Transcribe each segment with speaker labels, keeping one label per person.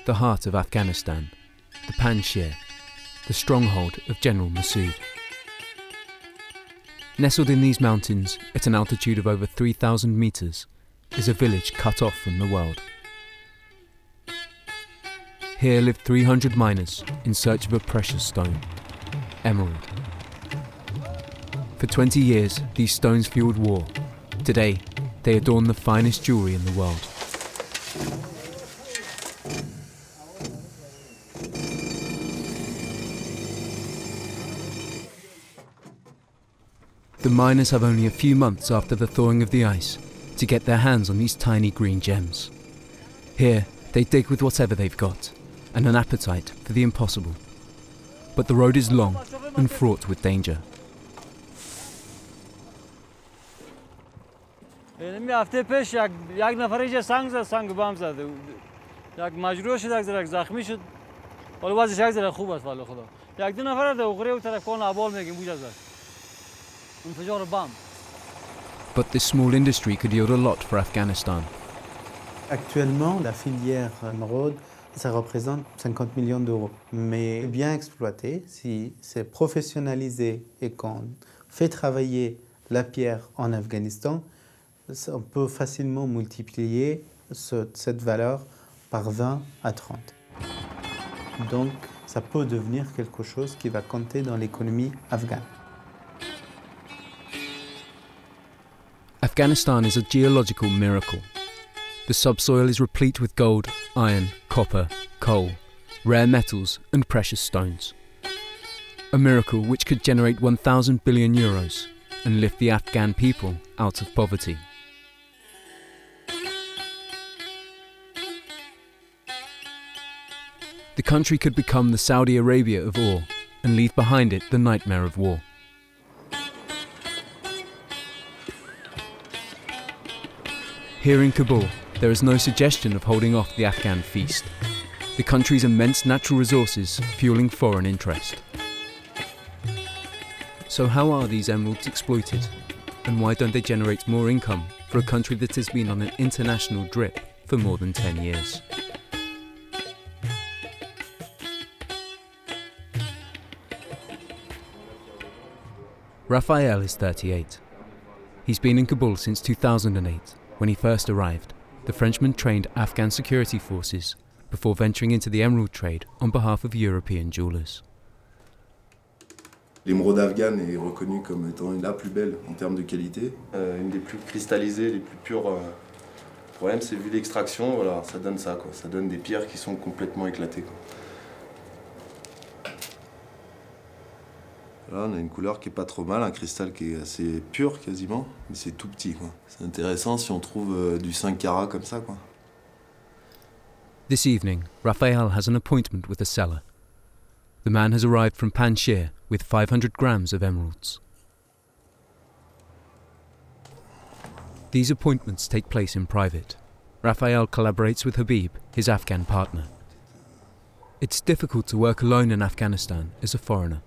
Speaker 1: the heart of Afghanistan, the Panjshir, the stronghold of General Massoud. Nestled in these mountains, at an altitude of over 3,000 meters, is a village cut off from the world. Here live 300 miners in search of a precious stone, emerald. For 20 years, these stones fueled war. Today, they adorn the finest jewellery in the world. The miners have only a few months after the thawing of the ice to get their hands on these tiny green gems. Here, they dig with whatever they've got, and an appetite for the impossible. But the road is long and fraught with danger. But this small industry could yield a lot for Afghanistan.
Speaker 2: Actuellement, la filière émeraude, ça représente 50 millions d'euros. Mais bien exploité, si c'est professionnalisé et qu'on fait travailler la pierre en Afghanistan, on peut facilement multiplier cette valeur par 20 à 30. Donc, ça peut devenir quelque chose qui va compter dans l'économie afghane.
Speaker 1: Afghanistan is a geological miracle. The subsoil is replete with gold, iron, copper, coal, rare metals and precious stones. A miracle which could generate 1,000 billion euros and lift the Afghan people out of poverty. The country could become the Saudi Arabia of ore and leave behind it the nightmare of war. Here in Kabul, there is no suggestion of holding off the Afghan feast. The country's immense natural resources fueling foreign interest. So how are these emeralds exploited? And why don't they generate more income for a country that has been on an international drip for more than 10 years? Raphael is 38. He's been in Kabul since 2008. When he first arrived, the Frenchman trained Afghan security forces before venturing into the emerald trade on behalf of European jewelers.
Speaker 3: L'émeraude afghane est reconnue comme étant la plus belle en termes de qualité. Une des plus cristallisées, les plus pures. Le problème, c'est vu l'extraction, voilà, ça donne ça, quoi. Ça donne des pierres qui sont complètement éclatées, quoi. Là, on a une couleur qui est pas trop mal, un cristal qui est assez pur quasiment, mais c'est tout petit, quoi. C'est intéressant si on trouve du 5 carats comme ça, quoi.
Speaker 1: This evening, Raphael has an appointment with a seller. The man has arrived from Panjshir with 500 grams of emeralds. These appointments take place in private. Raphael collaborates with Habib, his Afghan partner. It's difficult to work alone in Afghanistan as a foreigner.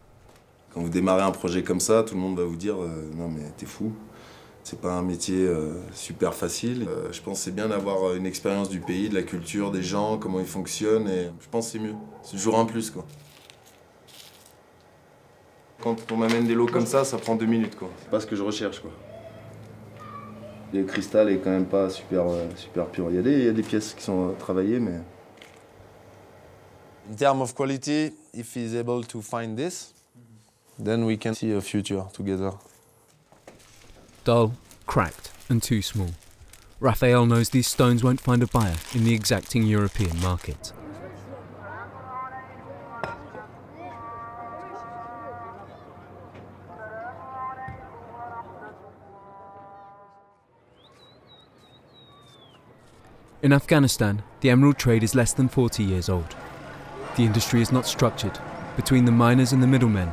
Speaker 3: Quand vous démarrez un projet comme ça, tout le monde va vous dire non mais t'es fou, c'est pas un métier super facile. Je pense que c'est bien d'avoir une expérience du pays, de la culture, des gens, comment ils fonctionnent, et je pense que c'est mieux. C'est toujours un plus, quoi. Quand on m'amène des lots comme ça prend 2 minutes, quoi. C'est pas ce que je recherche, quoi. Le cristal est quand même pas super pur. Il y a des pièces qui sont travaillées, mais...
Speaker 4: In terms of quality, if he's able to find this, then we can see a future together.
Speaker 1: Dull, cracked and too small. Raphael knows these stones won't find a buyer in the exacting European market. In Afghanistan, the emerald trade is less than 40 years old. The industry is not structured. Between the miners and the middlemen,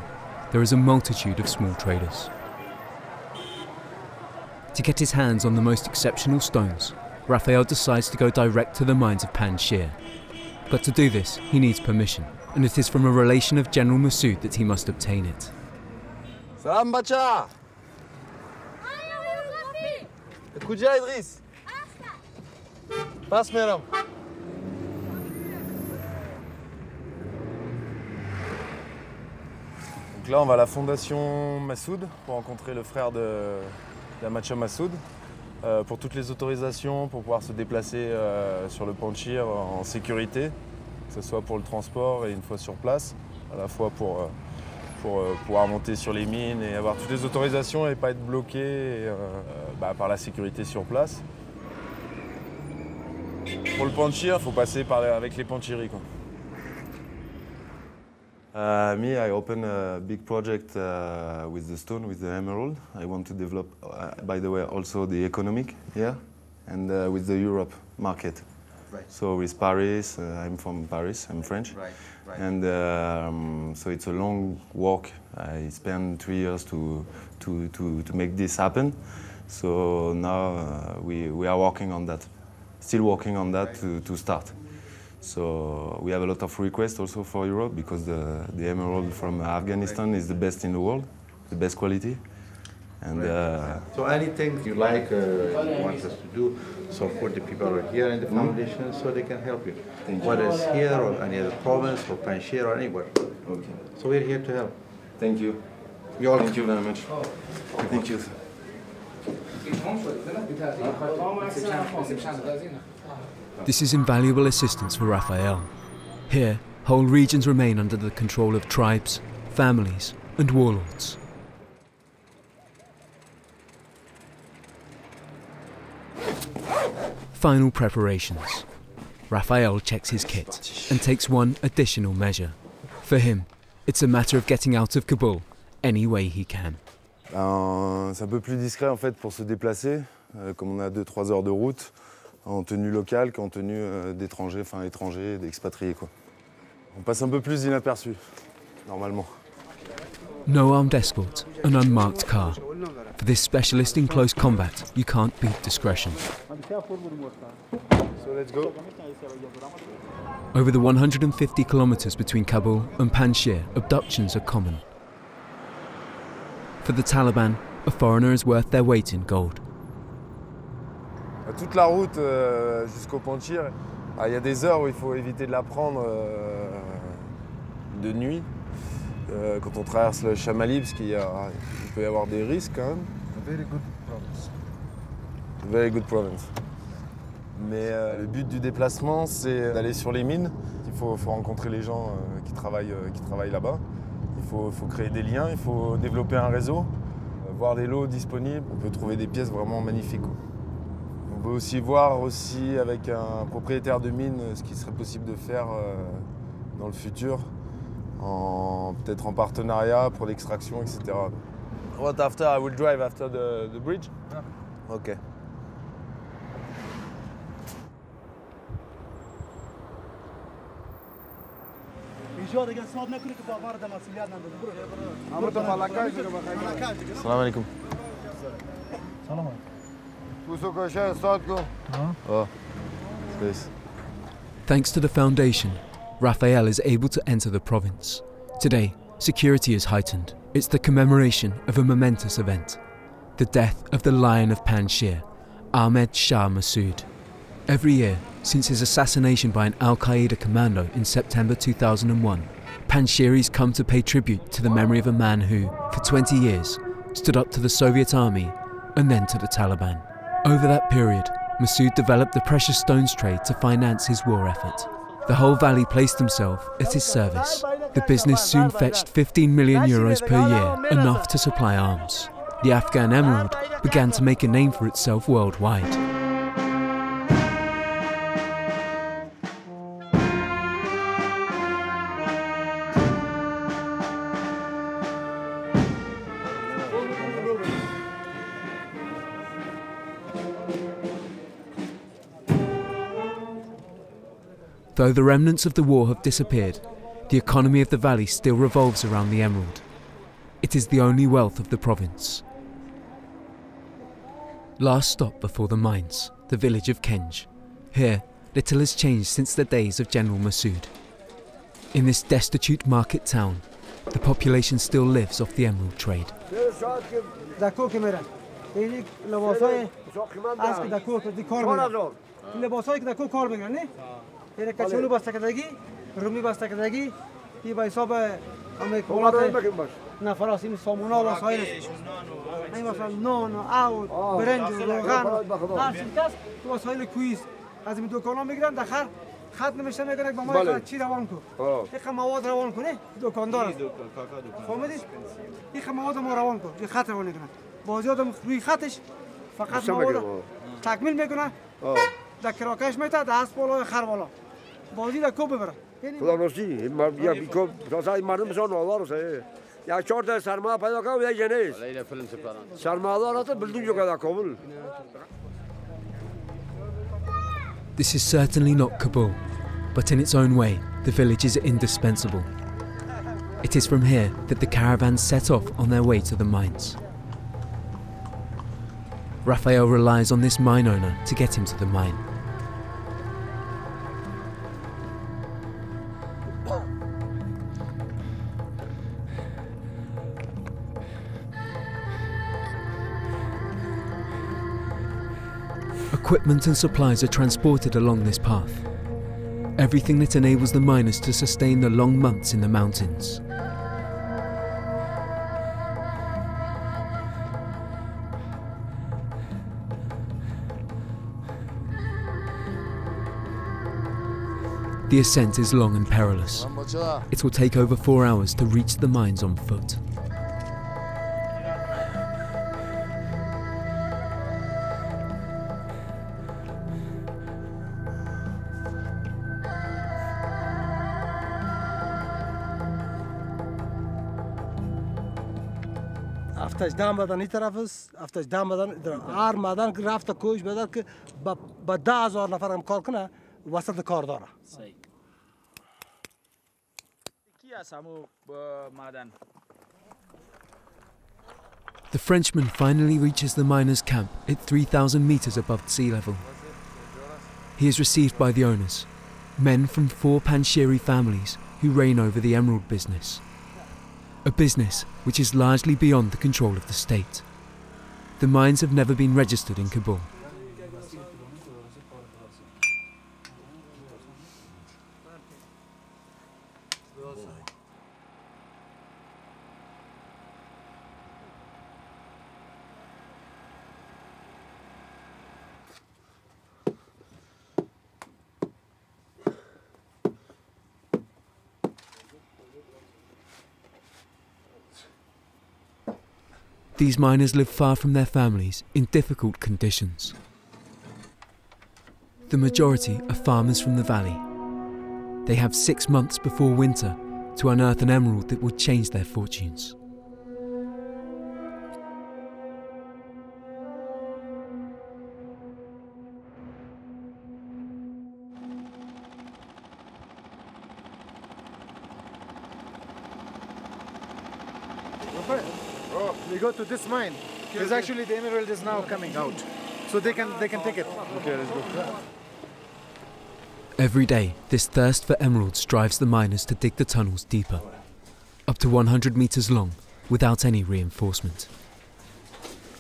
Speaker 1: there is a multitude of small traders. To get his hands on the most exceptional stones, Raphael decides to go direct to the mines of Panjshir. But to do this, he needs permission, and it is from a relation of General Massoud that he must obtain it.
Speaker 4: Salam bacha! Kujia Idris! Pass, madam. là, on va à la fondation Massoud pour rencontrer le frère de la Macha Massoud pour toutes les autorisations, pour pouvoir se déplacer sur le Panjshir en sécurité, que ce soit pour le transport et une fois sur place, à la fois pour pouvoir monter sur les mines et avoir toutes les autorisations et pas être bloqué par la sécurité sur place. Pour le Panjshir, il faut passer avec les Panjshiris, quoi. Me, I open a big project with the stone, with the emerald. I want to develop, by the way, also the economic here and with the Europe market.
Speaker 5: Right.
Speaker 4: So with Paris, I'm from Paris, I'm French.
Speaker 5: Right, right.
Speaker 4: And so it's a long walk. I spent 3 years to make this happen. So now we are working on that, still working on that to start. So we have a lot of requests also for Europe because the emerald from Afghanistan is the best in the world, the best quality. And
Speaker 5: so anything you like, you want us to do, so for the people who are here in the foundation, so they can help you. Whether it's here or any other province or Panjshir or anywhere.
Speaker 4: okay.
Speaker 5: So we're here to help.
Speaker 4: Thank you. Thank you very much. Thank you.
Speaker 1: This is invaluable assistance for Raphael. Here, whole regions remain under the control of tribes, families, and warlords. Final preparations. Raphael checks his kit and takes one additional measure. For him, it's a matter of getting out of Kabul any way he can.
Speaker 4: C'est un peu plus discret en fait pour se déplacer, comme on a 2-3 heures de route, en tenue locale qu'en tenue d'étrangers, enfin étrangers, d'expatriés quoi. On passe un peu plus inaperçu, normalement.
Speaker 1: No armed escort, an unmarked car. For this specialist in close combat, you can't beat discretion.
Speaker 4: So let's go.
Speaker 1: Over the 150 kilometers between Kabul and Panjshir, abductions are common. For the Taliban, a foreigner is worth their weight in gold.
Speaker 4: Toute la route jusqu'au Panjshir, il y a des heures où il faut éviter de la prendre de nuit. Quand on traverse le Chamali, parce qu'il peut y avoir des risques quand même.
Speaker 5: Very good province.
Speaker 4: Very good province. Mais le but du déplacement, c'est d'aller sur les mines. Il faut rencontrer les gens qui travaillent là-bas. Il faut créer des liens, il faut développer un réseau, voir des lots disponibles. On peut trouver des pièces vraiment magnifiques. On peut aussi voir avec un propriétaire de mine ce qu'il serait possible de faire dans le futur, peut-être en partenariat pour l'extraction, etc. What after? I will drive after the bridge? Yeah. Okay. Salam alaikum. Oh, space.
Speaker 1: Thanks to the foundation, Raphael is able to enter the province. Today, security is heightened. It's the commemoration of a momentous event, the death of the Lion of Panjshir, Ahmed Shah Massoud. Every year, since his assassination by an Al-Qaeda commando in September 2001, Panjshiris come to pay tribute to the memory of a man who, for 20 years, stood up to the Soviet army and then to the Taliban. Over that period, Massoud developed the precious stones trade to finance his war effort. The whole valley placed himself at his service. The business soon fetched 15 million euros per year, enough to supply arms. The Afghan emerald began to make a name for itself worldwide. Though the remnants of the war have disappeared, the economy of the valley still revolves around the emerald. It is the only wealth of the province. Last stop before the mines, the village of Kenj. Here, little has changed since the days of General Massoud. In this destitute market town, the population still lives off the emerald trade.
Speaker 6: نه فراس این سامونا و وسایلش این مثلا نان و آب برنج و روغن هر چیز کس تو وسایل کویست از این دکانا میگیرن داخل خط نمیشه میگن با ما چی روان کو یک مواد روان کنه دکاندار فهمیدی یک مواد ما روان کو یک خط روان کنه بازی آدم روی خطش فقط مواد تکمیل میکنه در کراکش میته دست بالا خر بالا بازی در کو ببره
Speaker 7: خدا نوشی یا بیکو راسای مردم سان الله رسه یا 4 تا سرمایه پیدا کنه یا جنیس سرمایه را تو بلدون جو کدا کابل.
Speaker 1: This is certainly not Kabul, but in its own way, the village is indispensable. It is from here that the caravans set off on their way to the mines. Raphael relies on this mine owner to get him to the mine. Equipment and supplies are transported along this path. Everything that enables the miners to sustain the long months in the mountains. The ascent is long and perilous. It will take over 4 hours to reach the mines on foot.
Speaker 6: افتش دام بدن این طرف است افتش دام بدن هر مدن که رفته کوش بدن که با 10,000 نفر هم کار کنه وسط کار داره صحیح کی است همو مدن
Speaker 1: The Frenchman finally reaches the miners' camp at 3,000 meters above sea level. He is received by the owners, men from 4 Panjshiri families who reign over the emerald business. A business which is largely beyond the control of the state. The mines have never been registered in Kabul. These miners live far from their families in difficult conditions. The majority are farmers from the valley. They have 6 months before winter to unearth an emerald that will change their fortunes.
Speaker 8: We go to this mine because actually the emerald is now coming out, so they can take it. Okay, let's go.
Speaker 1: Every day, this thirst for emeralds drives the miners to dig the tunnels deeper, up to 100 meters long, without any reinforcement.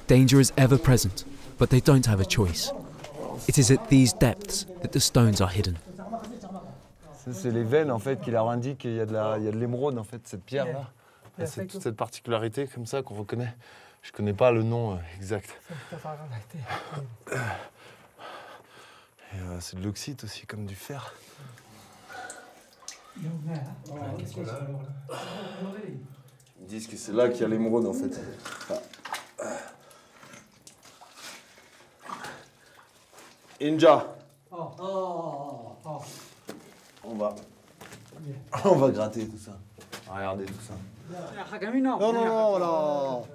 Speaker 1: Danger is ever present, but they don't have a choice. It is at these depths that the stones are hidden.
Speaker 4: C'est les veines en fait qui leur indiquent qu'il y a de l'émeraude en fait, cette pierre là. C'est toute cette particularité comme ça qu'on reconnaît. Je connais pas le nom exact. C'est de l'oxyde aussi, comme du fer.
Speaker 3: Ils disent que c'est là qu'il y a l'émeraude en fait. Inja. On va gratter tout ça. Regardez tout ça.
Speaker 6: Non, non, non, là.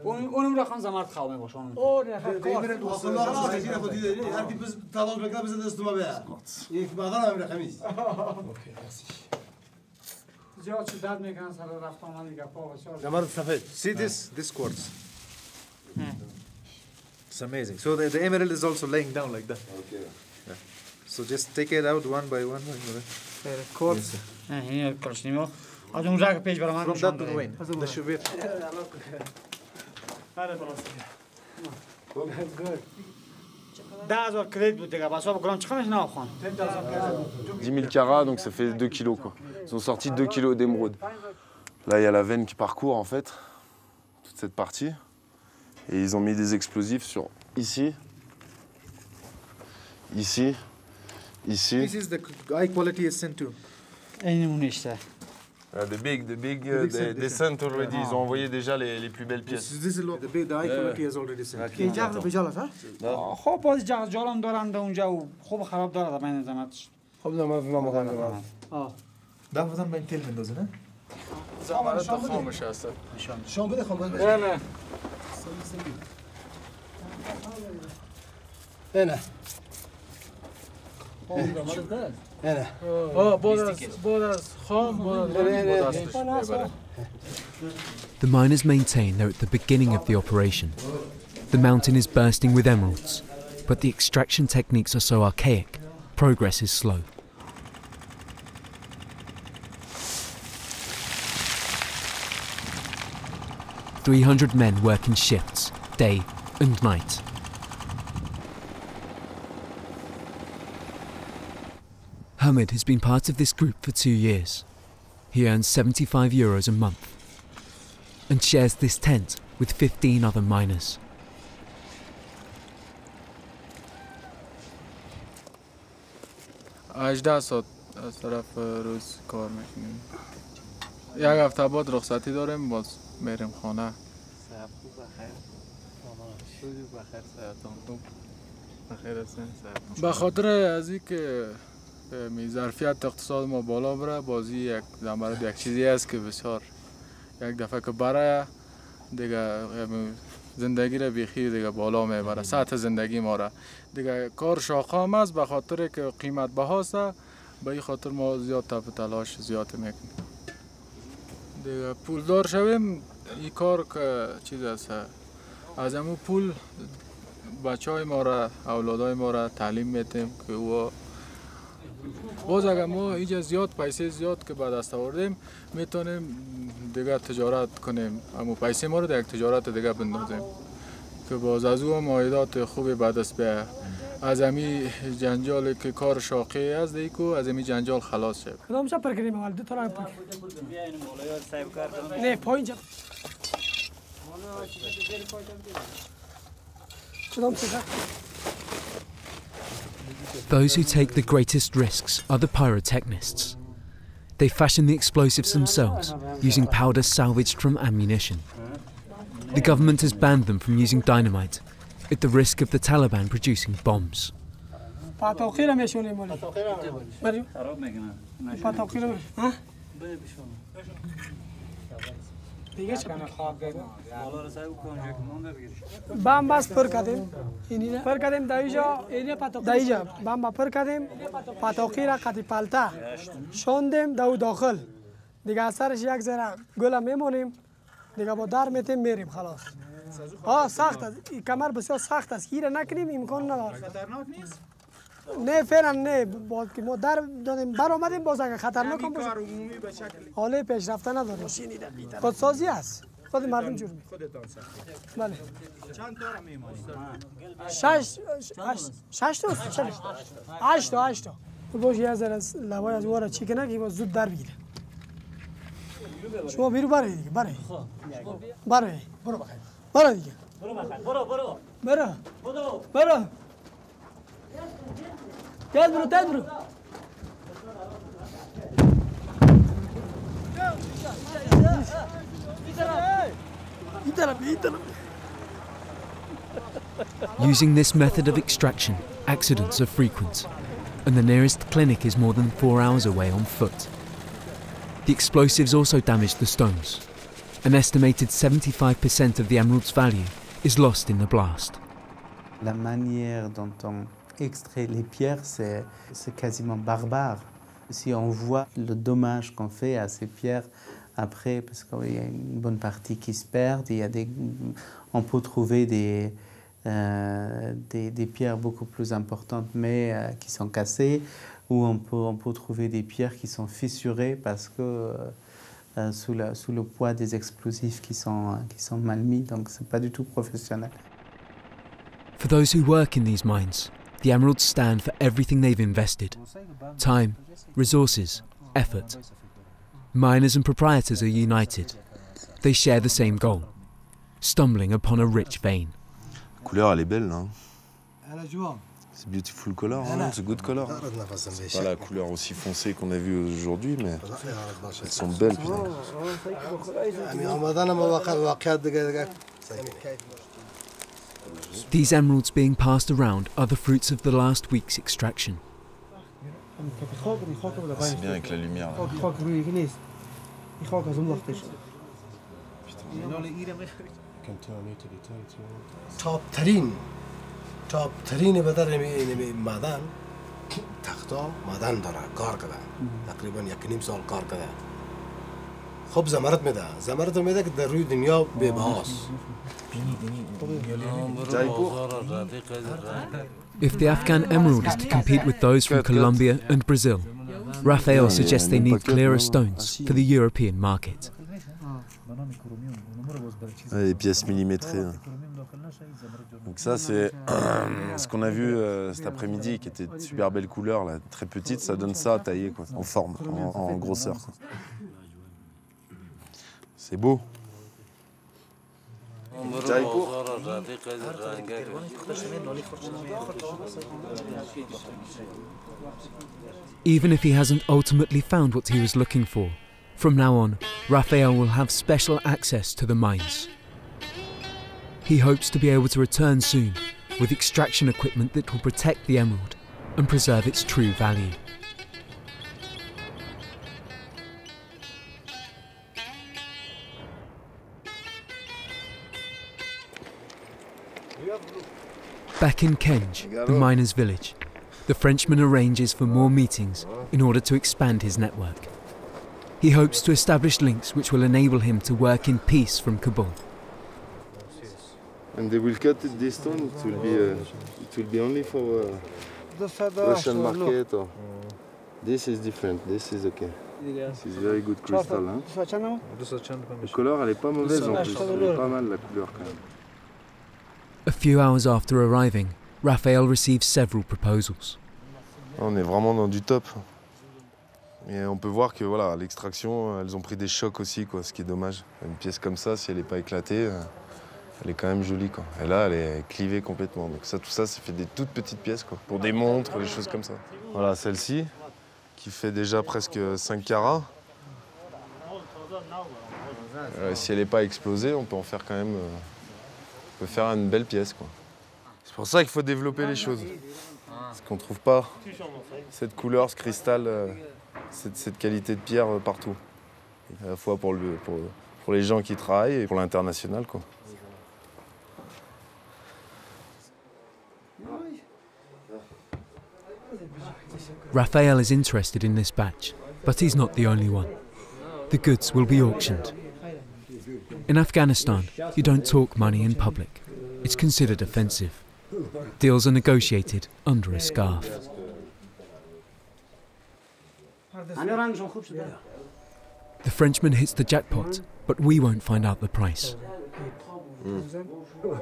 Speaker 6: اون رو خان زمارت خواه میباشن. اون زیاد شدت میکنن سر رفتان دیگه پا بسیار.
Speaker 8: زمارت سفید. See this quartz. It's amazing. So the emerald is also laying down like that.
Speaker 3: Okay.
Speaker 8: Yeah. So just take it out one by one.
Speaker 6: Quartz. این کارشنیمو. از اون رگ پیج برام
Speaker 8: From that to the vein. The shubir.
Speaker 6: Good. 10,000 کریت بود دیگه. بس گرام چقدرش ناخوان.
Speaker 4: 10 000 carats, donc ça fait 2 kilos quoi. Ils ont sorti 2 kilos d'émeraude. Là, il y a la veine qui parcourt en fait. toute cette partie. Et ils ont mis des explosifs sur ici, ici, ici.
Speaker 8: This is the high quality is sent to.
Speaker 4: The big, they sent already. Ils ont envoyé déjà les plus belles pièces.
Speaker 8: This is the high quality is already sent.
Speaker 6: خب باز جالم دارند اونجا و خوب خراب دارد من زحمتش.
Speaker 7: خب نمی‌فهمم.
Speaker 8: ده مثلا من تل میندازه نه؟
Speaker 9: زمانت خاموش هست.
Speaker 8: شام بده خب.
Speaker 6: نه.
Speaker 7: نه. نه.
Speaker 1: The miners maintain they're at the beginning of the operation. The mountain is bursting with emeralds, but the extraction techniques are so archaic, progress is slow. "300 men work in shifts, day and night. Hamid has been part of this group for 2 years. He earns €75 a month and shares this tent with 15 other miners.
Speaker 9: هجده ساعت از طرف روز کار میکنیم. یک هفته بعد رخصتی داریم باز میریم خانه. به خاطر از اینکه ظرفیت اقتصاد ما بالا بره بازی یک زمرد یک چیزی است که بسیار یک دفعه که برای دیگه زندگی را بیخی دیگه بالا میبره سطح زندگی ما را دیگه کار شاقام است به خاطر که قیمت بهاست به این خاطر ما زیاد تف تلاش زیاد میکنیم دیگه پولدار شویم این کار که چیز است از همون پول بچه های ما را اولادای ما را تعلیم میتیم که او باز اگر ما اینجا زیاد پیسه زیاد که به دست آوردیم میتونیم دیگه تجارت کنیم اما پیسه ما رو در یک تجارت دیگه بندازیم که باز از او مایدات خوبی به دست بیایه از امی جنجال که کار شاقی است دیگه از امی جنجال خلاص شد
Speaker 6: کدام شب پر کنیم اول دو تا پر نه پایین جا کدام شب
Speaker 1: Those who take the greatest risks are the pyrotechnists. They fashion the explosives themselves, using powder salvaged from ammunition. The government has banned them from using dynamite, at the risk of the Taliban producing bombs.
Speaker 6: بام بس پر کردیم پر کردیم دایجا بام پر کردیم پاتوقی را قطی پالتا شوندیم دو داخل دیگه اثرش یک ذره گل میمونیم دیگه با در میتیم میریم خلاص سخت است این کمر بسیار سخت است گیر نکنیم امکان نداره
Speaker 8: خطرناک نیست
Speaker 6: نه فعلا نه باز که ما در دادیم بر اومدیم باز اگه خطرناک هم باشه حاله پیشرفته نداریم خودسازی است خود مردم جور می
Speaker 8: خودتان ساخت
Speaker 6: بله
Speaker 8: چند تا را میمونید
Speaker 6: 6 تا 8 تا باشه یه ذره لوای از وارا چی کنه که باز زود در بگیره شما بیرو بره دیگه بره برو بخیر برو دیگه برو تد برو
Speaker 1: Using this method of extraction, accidents are frequent, and the nearest clinic is more than 4 hours away on foot. The explosives also damage the stones. An estimated 75% of the emerald's value is lost in the blast.
Speaker 2: La manière dont on extrait les pierres, c'est quasiment barbare. Si on voit le dommage qu'on fait à ces pierres après, parce qu'il y a une bonne partie qui se perdent, on peut trouver des pierres beaucoup plus importantes mais qui sont cassées, ou on peut trouver des pierres qui sont fissurées parce que sous le poids des explosifs qui sont mal mis, donc c'est pas du tout professionnel.
Speaker 1: For those who work in these mines, the emeralds stand for everything they've invested: time, resources, effort. Miners and proprietors are united. They share the same goal: stumbling upon a rich vein.
Speaker 4: La couleur, elle est belle, là. C'est beautiful color, hein, c'est good color. C'est pas la couleur aussi foncée qu'on a vue aujourd'hui, mais elles sont belles. Putain.
Speaker 1: These emeralds being passed around are the fruits of the last week's extraction.
Speaker 4: C'est bien avec la lumière. Là.
Speaker 10: top ترین بدر معدن تختا معدن داره کار کرده تقریبا 1.5 سال کار کرده خب زمرد میده که در روی دنیا بی‌بهاست.
Speaker 1: If the Afghan emerald is to compete with those from Colombia and Brazil, Raphael suggests they need clearer stones for the European market.
Speaker 4: Les pièces millimétrées. Donc ça c'est ce qu'on a vu cet après-midi qui était de super belle couleur, là, très petite, ça donne ça à tailler quoi, en forme, en grosseur. Quoi. C'est beau.
Speaker 1: Even if he hasn't ultimately found what he was looking for, from now on, Raphael will have special access to the mines. He hopes to be able to return soon with extraction equipment that will protect the emerald and preserve its true value. Back in Kenj, the miners' village, the Frenchman arranges for more meetings in order to expand his network. He hopes to establish links which will enable him to work in peace from Kabul.
Speaker 4: And they will cut this stone. It will be only for Russian market. Or this is different. This is okay. This is very good crystal. Hein? La couleur, elle est pas mauvaise en plus. Elle est pas mal la couleur quand même.
Speaker 1: A few hours after arriving, Raphael receives several proposals.
Speaker 4: On est vraiment dans du top. Et on peut voir que voilà, l'extraction, elles ont pris des chocs aussi, quoi, ce qui est dommage. Une pièce comme ça, si elle n'est pas éclatée, elle est quand même jolie, quoi. Et là, elle est clivée complètement. Donc ça, tout ça, ça fait des toutes petites pièces, quoi, pour des montres, des choses comme ça. Voilà, celle-ci, qui fait déjà presque 5 carats. Si elle n'est pas explosée, on peut en faire quand même... on peut faire une belle pièce, quoi. C'est pour ça qu'il faut développer les choses. Parce qu'on ne trouve pas cette couleur, ce cristal, cette qualité de pierre partout. À la fois pour les gens qui travaillent et pour l'international, quoi.
Speaker 1: Raphael is interested in this batch, but he's not the only one. The goods will be auctioned. In Afghanistan, you don't talk money in public. It's considered offensive. Deals are negotiated under a scarf. The Frenchman hits the jackpot, but we won't find out the price.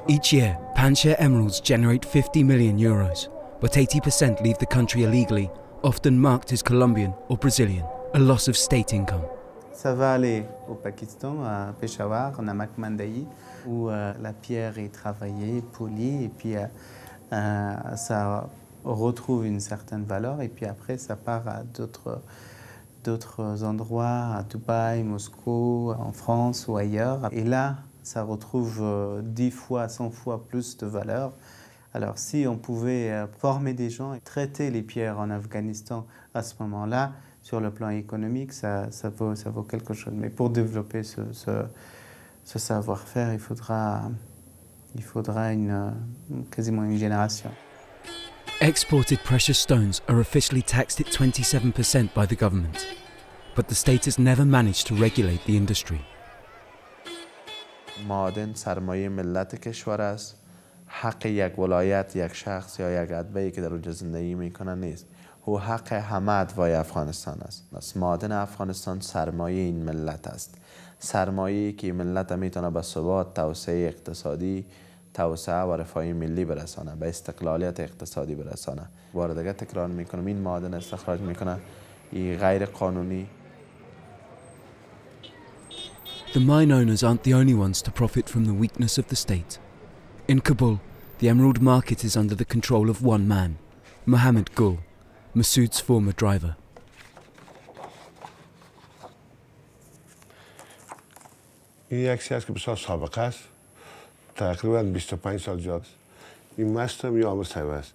Speaker 1: Each year, Panjshir emeralds generate 50 million euros, but 80% leave the country illegally, often marked as Colombian or Brazilian, a loss of state income.
Speaker 2: Ça va aller au Pakistan, à Peshawar, en Namak Mandai, où la pierre est travaillée, polie, et puis ça retrouve une certaine valeur, et puis après ça part à d'autres endroits, à Dubaï, Moscou, en France ou ailleurs. Et là, ça retrouve 10 fois, 100 fois plus de valeur. Alors si on pouvait former des gens et traiter les pierres en Afghanistan à ce moment-là, sur le plan économique, ça vaut quelque chose. Mais pour développer ce savoir-faire, il faudra quasiment une génération.
Speaker 1: Exported precious stones are officially taxed at 27% by the government, but the state has never managed to regulate the industry.
Speaker 11: معادن سرمایه ملت کشور است. حق یک ولایت، یک شخص یا یک اتباعی که در اونجا زندگی میکنه نیست. او حق همه اتباع افغانستان است. معادن افغانستان سرمایه این ملت است. سرمایه‌ای که ملت میتونه به ثبات، توسعه اقتصادی، توسعه و رفاه ملی برسانه، به استقلالیت اقتصادی برسانه. بار دیگه تکرار میکنم، این معادن استخراج میکنه این غیر قانونی.
Speaker 1: The mine owners aren't the only ones to profit from the weakness of the state. In Kabul, the emerald market is under the control of one man, Mohammed Gul, Masood's former driver.
Speaker 12: این عکسی است که بسیار سابقه است. تقریباً 25 سال جاست. این مستم یا آموزه است.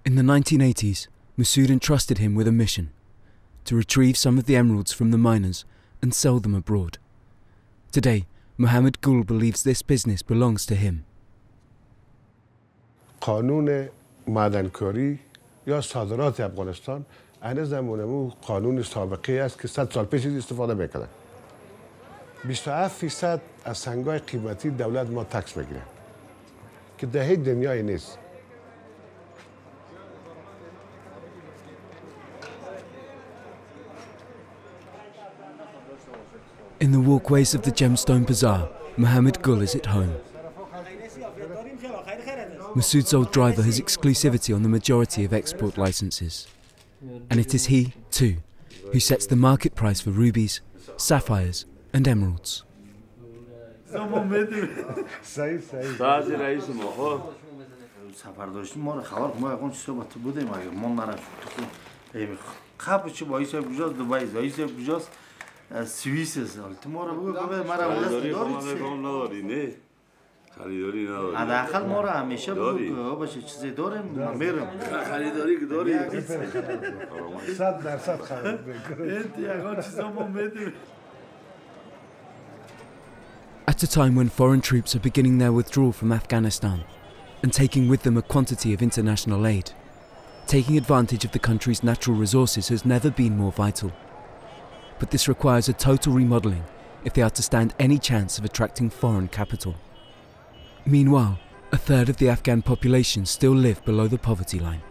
Speaker 1: In the 1980s, Masood entrusted him with a mission to retrieve some of the emeralds from the miners and sell them abroad. Today, Mohammed Gul believes this business belongs to him.
Speaker 12: قانون معدنکاری یا صادرات افغانستان عین زمانمون قانون سابقه است که 100 سال پیش استفاده میکردن. 27% از سنگ‌های قیمتی دولت ما تکس میگیره که در هیچ دنیایی نیست.
Speaker 1: In the walkways of the gemstone bazaar, Mohammed Gul is at home. Masood's old driver has exclusivity on the majority of export licenses. And it is he, too, who sets the market price for rubies, sapphires and emeralds.
Speaker 13: خریداری نداری. حداقل ما را همیشه بگو باشه چیزی داریم میرم. خریداری که داری.
Speaker 12: 100% خرید میکنه.
Speaker 1: At a time when foreign troops are beginning their withdrawal from Afghanistan and taking with them a quantity of international aid, taking advantage of the country's natural resources has never been more vital. But this requires a total remodelling if they are to stand any chance of attracting foreign capital. Meanwhile, a third of the Afghan population still live below the poverty line.